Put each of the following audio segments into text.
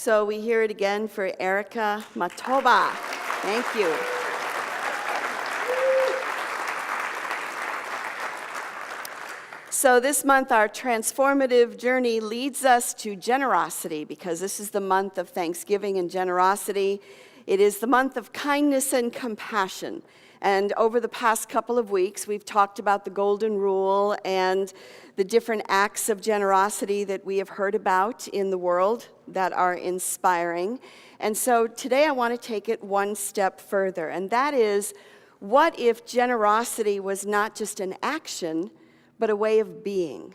So we hear it again for Erica Matoba. Thank you. So this month, our transformative journey leads us to generosity, because this is the month of Thanksgiving and generosity. It is the month of kindness and compassion. And over the past couple of weeks, we've talked about the golden rule and the different acts of generosity that we have heard about in the world that are inspiring. And so today I want to take it one step further, and that is, what if generosity was not just an action, but a way of being?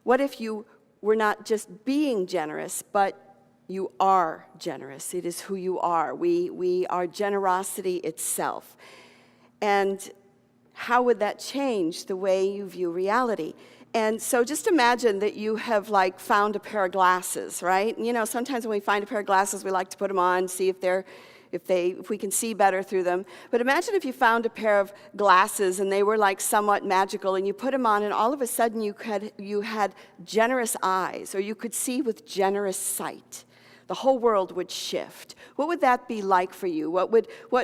What if you were not just being generous, but you are generous? It is who you are. We are generosity itself. And how would that change the way you view reality? And so just imagine that you have found a pair of glasses, right? You know, sometimes when we find a pair of glasses, we like to put them on, see if we can see better through them. But imagine if you found a pair of glasses and they were somewhat magical, and you put them on and all of a sudden you had generous eyes, or you could see with generous sight. The whole world would shift. What would that be like for you?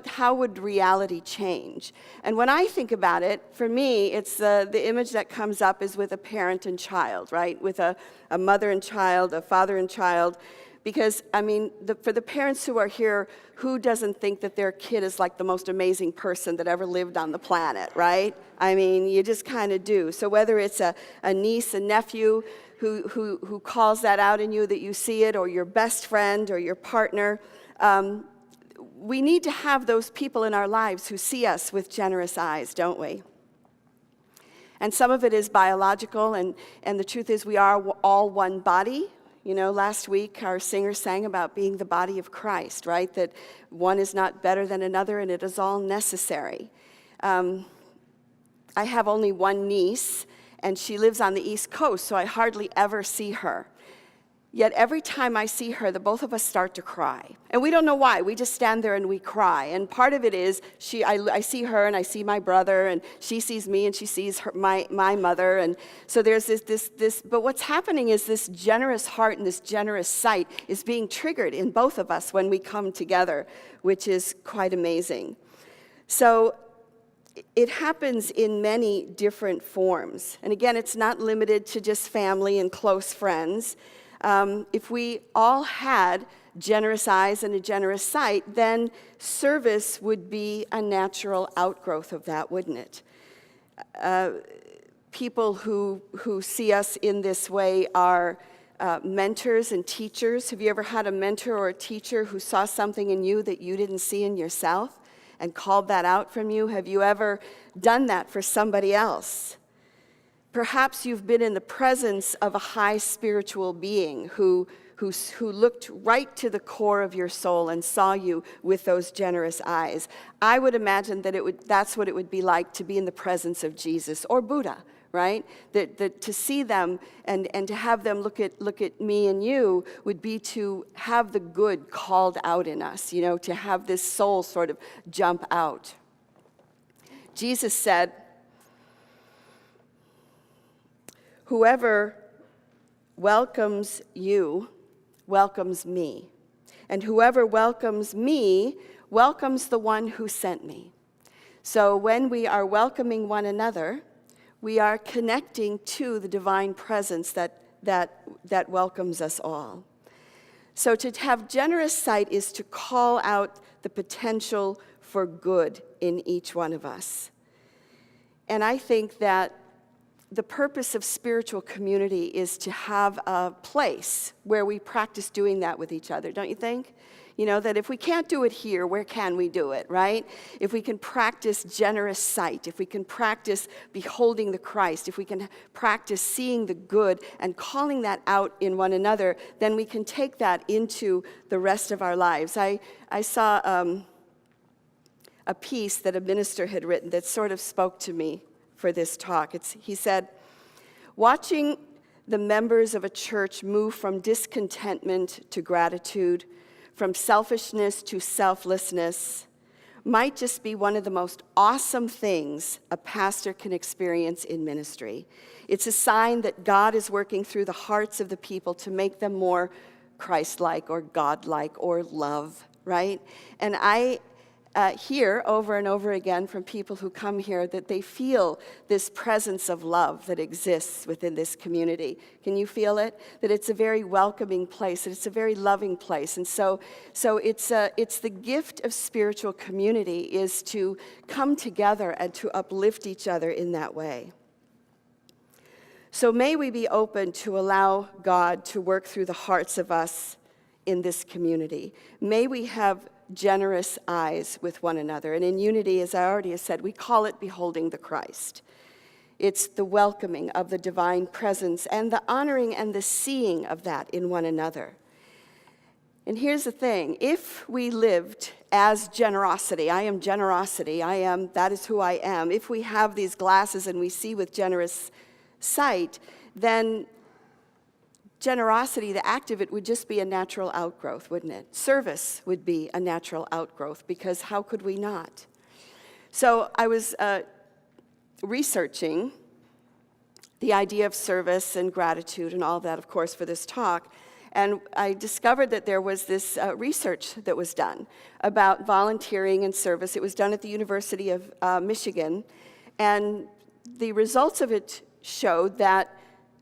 How would reality change? And when I think about it, for me, it's the image that comes up is with a parent and child, right? With a mother and child, a father and child. Because, I mean, for the parents who are here, who doesn't think that their kid is the most amazing person that ever lived on the planet, right? I mean, you just kind of do. So whether it's a niece, a nephew, who calls that out in you, that you see it, or your best friend or your partner, we need to have those people in our lives who see us with generous eyes, don't we? And some of it is biological, and the truth is we are all one body. You know, last week our singer sang about being the body of Christ, right? That one is not better than another, and it is all necessary. I have only one niece, and she lives on the East Coast, so I hardly ever see her. Yet every time I see her, the both of us start to cry. And we don't know why. We just stand there and we cry. And part of it is I see her and I see my brother, and she sees me and she sees my mother. And so there's this. But what's happening is this generous heart and this generous sight is being triggered in both of us when we come together, which is quite amazing. So it happens in many different forms. And again, it's not limited to just family and close friends. If we all had generous eyes and a generous sight, then service would be a natural outgrowth of that, wouldn't it? People who see us in this way are mentors and teachers. Have you ever had a mentor or a teacher who saw something in you that you didn't see in yourself and called that out from you? Have you ever done that for somebody else? Perhaps you've been in the presence of a high spiritual being who looked right to the core of your soul and saw you with those generous eyes. I would imagine that that's what it would be like to be in the presence of Jesus or Buddha, right? That to see them and to have them look at me and you would be to have the good called out in us, you know, to have this soul sort of jump out. Jesus said, "Whoever welcomes you welcomes me, and whoever welcomes me welcomes the one who sent me." So when we are welcoming one another, we are connecting to the divine presence that welcomes us all. So to have generous sight is to call out the potential for good in each one of us. And I think that the purpose of spiritual community is to have a place where we practice doing that with each other, don't you think? You know, that if we can't do it here, where can we do it, right? If we can practice generous sight, if we can practice beholding the Christ, if we can practice seeing the good and calling that out in one another, then we can take that into the rest of our lives. I saw a piece that a minister had written that sort of spoke to me for this talk. He said, "Watching the members of a church move from discontentment to gratitude, from selfishness to selflessness, might just be one of the most awesome things a pastor can experience in ministry. It's a sign that God is working through the hearts of the people to make them more Christ-like or God-like or love, right? And I hear over and over again from people who come here that they feel this presence of love that exists within this community. Can you feel it? That it's a very welcoming place, that it's a very loving place. And so it's the gift of spiritual community is to come together and to uplift each other in that way. So may we be open to allow God to work through the hearts of us in this community. May we have generous eyes with one another. And in unity, as I already have said, we call it beholding the Christ. It's the welcoming of the divine presence and the honoring and the seeing of that in one another. And here's the thing, if we lived as generosity, I am generosity, that is who I am. If we have these glasses and we see with generous sight, then generosity, the act of it, would just be a natural outgrowth, wouldn't it? Service would be a natural outgrowth, because how could we not? So I was researching the idea of service and gratitude and all that, of course, for this talk, and I discovered that there was this research that was done about volunteering and service. It was done at the University of Michigan, and the results of it showed that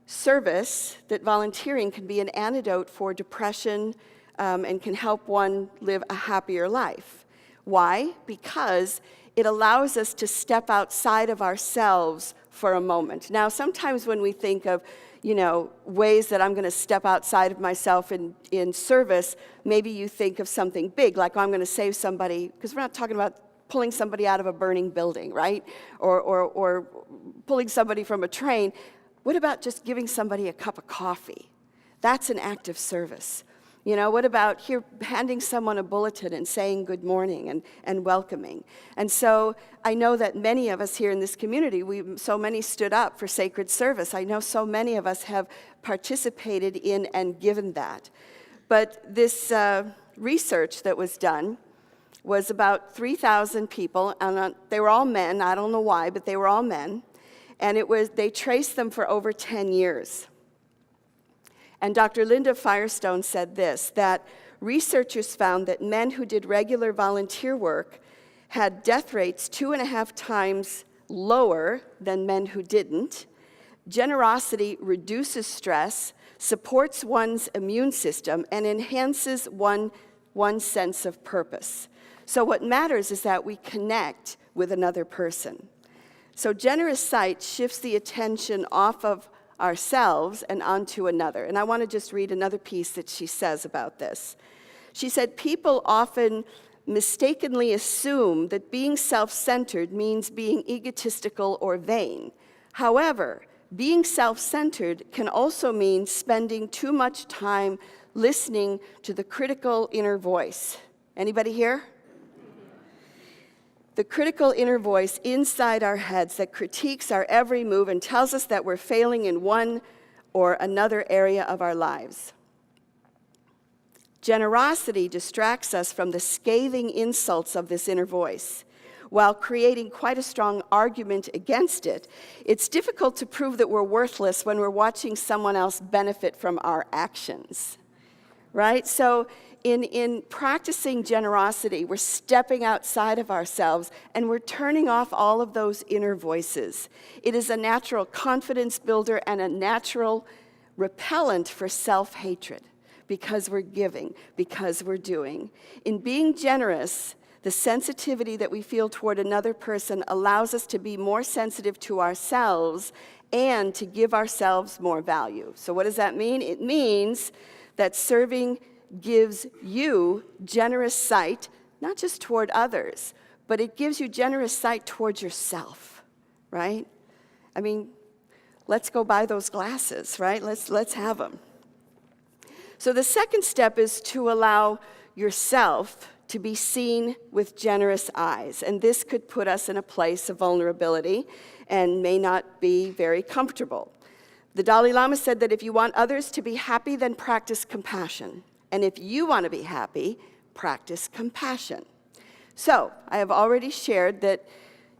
service, that volunteering can be an antidote for depression and can help one live a happier life. Why? Because it allows us to step outside of ourselves for a moment. Now, sometimes when we think of, ways that I'm going to step outside of myself in service, maybe you think of something big, like I'm going to save somebody, because we're not talking about pulling somebody out of a burning building, right? Or pulling somebody from a train. What about just giving somebody a cup of coffee? That's an act of service. What about handing someone a bulletin and saying good morning and welcoming? And so I know that many of us here in this community, so many stood up for sacred service. I know so many of us have participated in and given that. But this research that was done was about 3,000 people, and they were all men. I don't know why, but they were all men. And they traced them for over 10 years. And Dr. Linda Firestone said this, that researchers found that men who did regular volunteer work had death rates 2.5 times lower than men who didn't. Generosity reduces stress, supports one's immune system, and enhances one's sense of purpose. So what matters is that we connect with another person. So generous sight shifts the attention off of ourselves and onto another. And I want to just read another piece that she says about this. She said, people often mistakenly assume that being self-centered means being egotistical or vain. However, being self-centered can also mean spending too much time listening to the critical inner voice. Anybody here? The critical inner voice inside our heads that critiques our every move and tells us that we're failing in one or another area of our lives. Generosity distracts us from the scathing insults of this inner voice. While creating quite a strong argument against it, it's difficult to prove that we're worthless when we're watching someone else benefit from our actions, right? So in practicing generosity, we're stepping outside of ourselves and we're turning off all of those inner voices. It is a natural confidence builder and a natural repellent for self-hatred because we're giving, because we're doing. In being generous, the sensitivity that we feel toward another person allows us to be more sensitive to ourselves and to give ourselves more value. So what does that mean? It means that serving gives you generous sight, not just toward others, but it gives you generous sight towards yourself, right? I mean, let's go buy those glasses, right? Let's have them. So the second step is to allow yourself to be seen with generous eyes, and this could put us in a place of vulnerability and may not be very comfortable. The Dalai Lama said that if you want others to be happy, then practice compassion. And if you want to be happy, practice compassion. So, I have already shared that,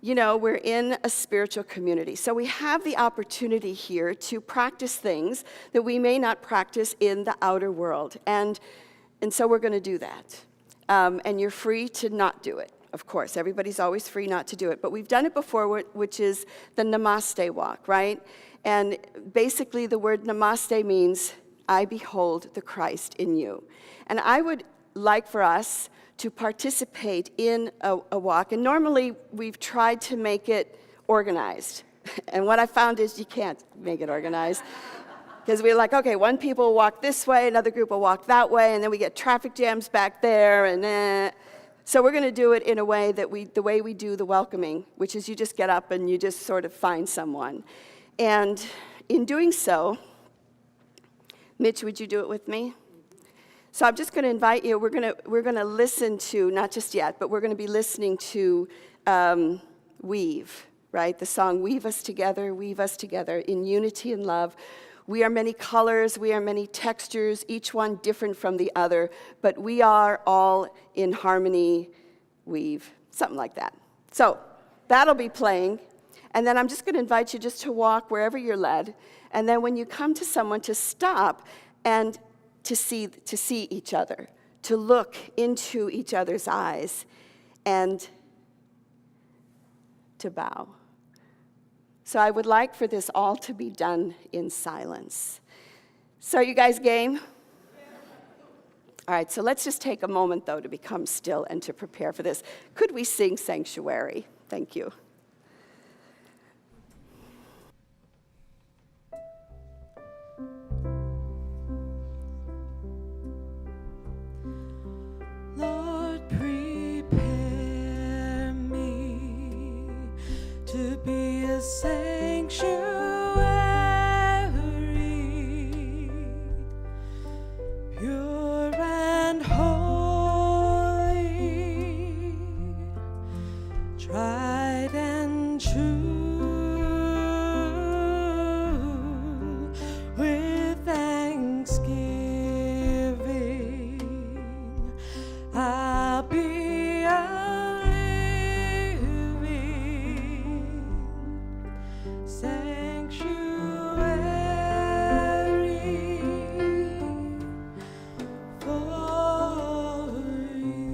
you know, we're in a spiritual community. So we have the opportunity here to practice things that we may not practice in the outer world. And so we're going to do that. And you're free to not do it, of course. Everybody's always free not to do it. But we've done it before, which is the Namasté walk, right? And basically the word Namasté means, I behold the Christ in you. And I would like for us to participate in a walk. And normally we've tried to make it organized. And what I found is you can't make it organized. Because we're like, okay, one people will walk this way, another group will walk that way, and then we get traffic jams back there, and So we're going to do it in a way that the way we do the welcoming, which is you just get up and you just sort of find someone. And in doing so, Mitch, would you do it with me? So I'm just going to invite you. We're going to listen to, not just yet, but we're going to be listening to Weave, right? The song Weave Us Together in unity and love. We are many colors, we are many textures, each one different from the other, but we are all in harmony, weave, something like that. So that'll be playing, and then I'm just going to invite you just to walk wherever you're led, and then when you come to someone, to stop and to see each other, to look into each other's eyes, and to bow. So I would like for this all to be done in silence. So are you guys game? All right, so let's just take a moment, though, to become still and to prepare for this. Could we sing Sanctuary? Thank you. Lord, prepare me to be a sanctuary, pure and holy, tried and true, with thanksgiving, I'll be a living sanctuary for you.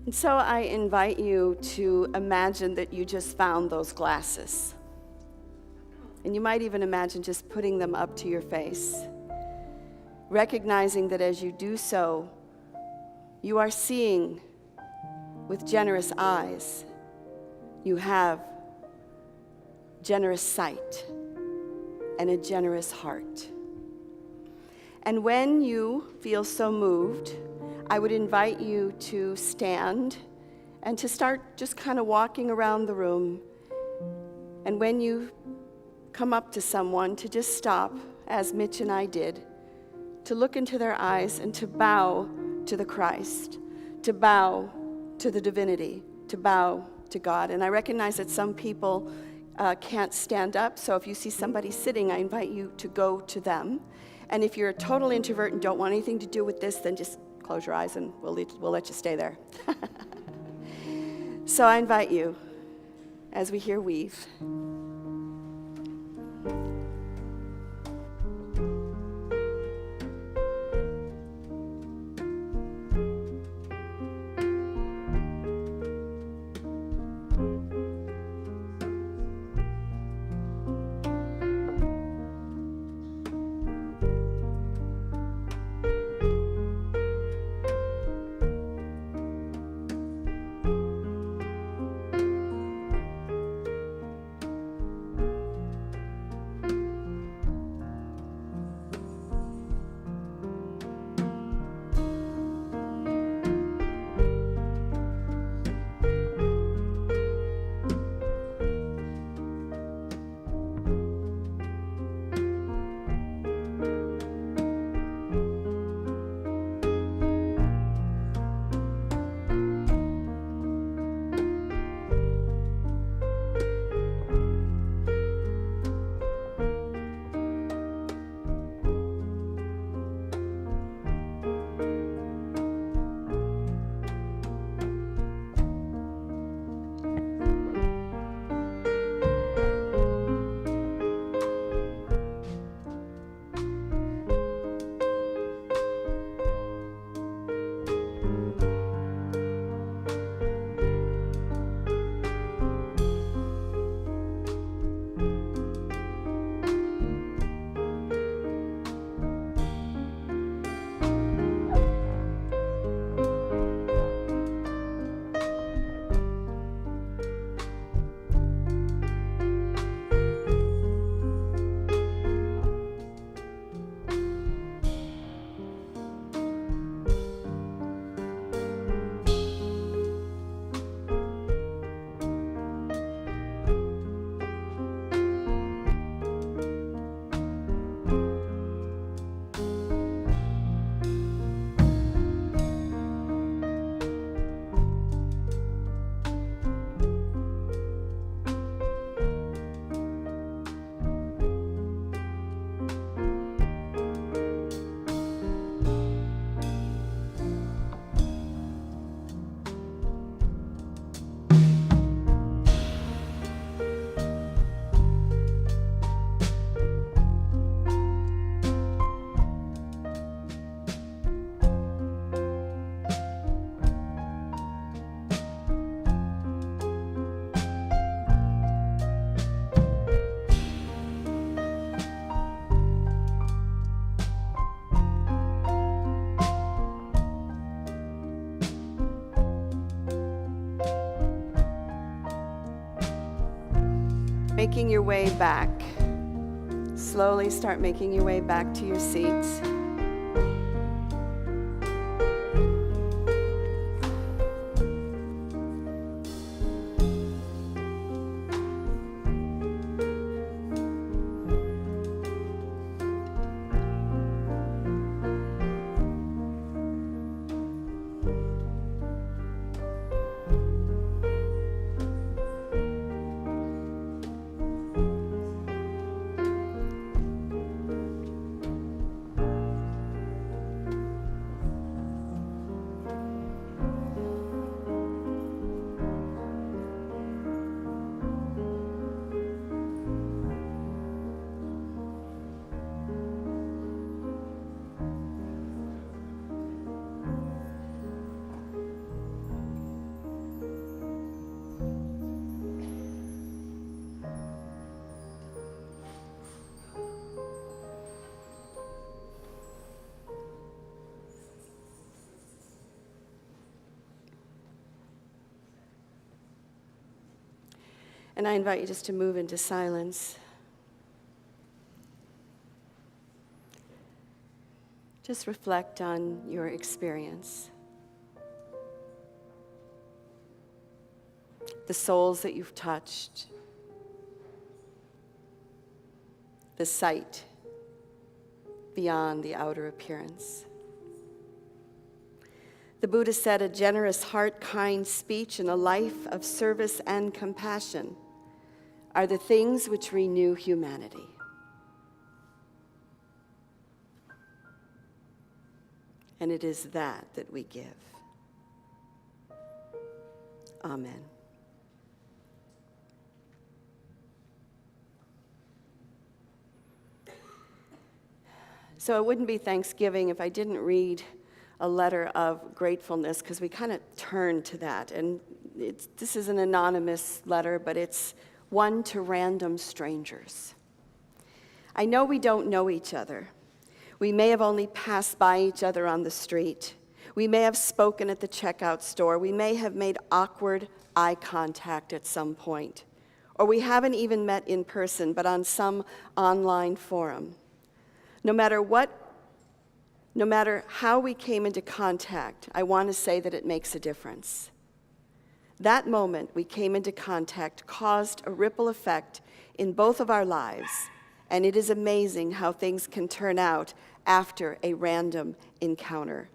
And so I invite you to imagine that you just found those glasses. And you might even imagine just putting them up to your face, recognizing that as you do so, you are seeing with generous eyes. You have generous sight and a generous heart. And when you feel so moved, I would invite you to stand and to start just kind of walking around the room. And when you come up to someone, to just stop, as Mitch and I did, to look into their eyes and to bow to the Christ, to bow to the divinity, to bow to God. And I recognize that some people can't stand up, so if you see somebody sitting, I invite you to go to them. And if you're a total introvert and don't want anything to do with this, then just close your eyes and we'll let you stay there. So I invite you, as we hear Weave. making your way back. Slowly start making your way back to your seats. And I invite you just to move into silence. Just reflect on your experience. The souls that you've touched. The sight beyond the outer appearance. The Buddha said, a generous heart, kind speech, and a life of service and compassion are the things which renew humanity. And it is that we give. Amen. So it wouldn't be Thanksgiving if I didn't read a letter of gratefulness, because we kind of turn to that. And this is an anonymous letter, but it's one to random strangers. I know we don't know each other. We may have only passed by each other on the street. We may have spoken at the checkout store. We may have made awkward eye contact at some point. Or we haven't even met in person, but on some online forum. No matter how we came into contact, I want to say that it makes a difference. That moment we came into contact caused a ripple effect in both of our lives, and it is amazing how things can turn out after a random encounter.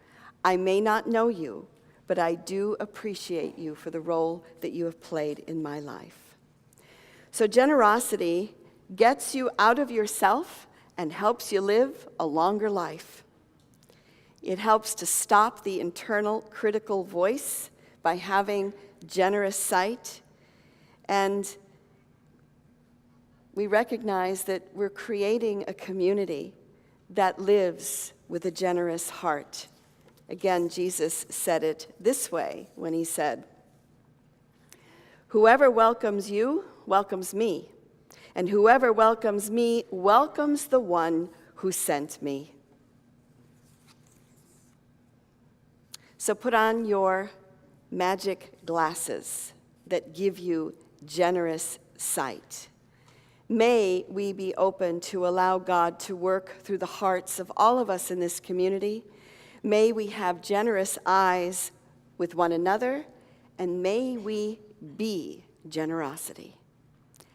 I may not know you, but I do appreciate you for the role that you have played in my life. So generosity gets you out of yourself and helps you live a longer life. It helps to stop the internal critical voice by having generous sight, and we recognize that we're creating a community that lives with a generous heart. Again, Jesus said it this way when he said, "Whoever welcomes you welcomes me, and whoever welcomes me welcomes the one who sent me." So put on your magic glasses that give you generous sight. May we be open to allow God to work through the hearts of all of us in this community. May we have generous eyes with one another, and may we be generosity.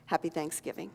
Happy Thanksgiving.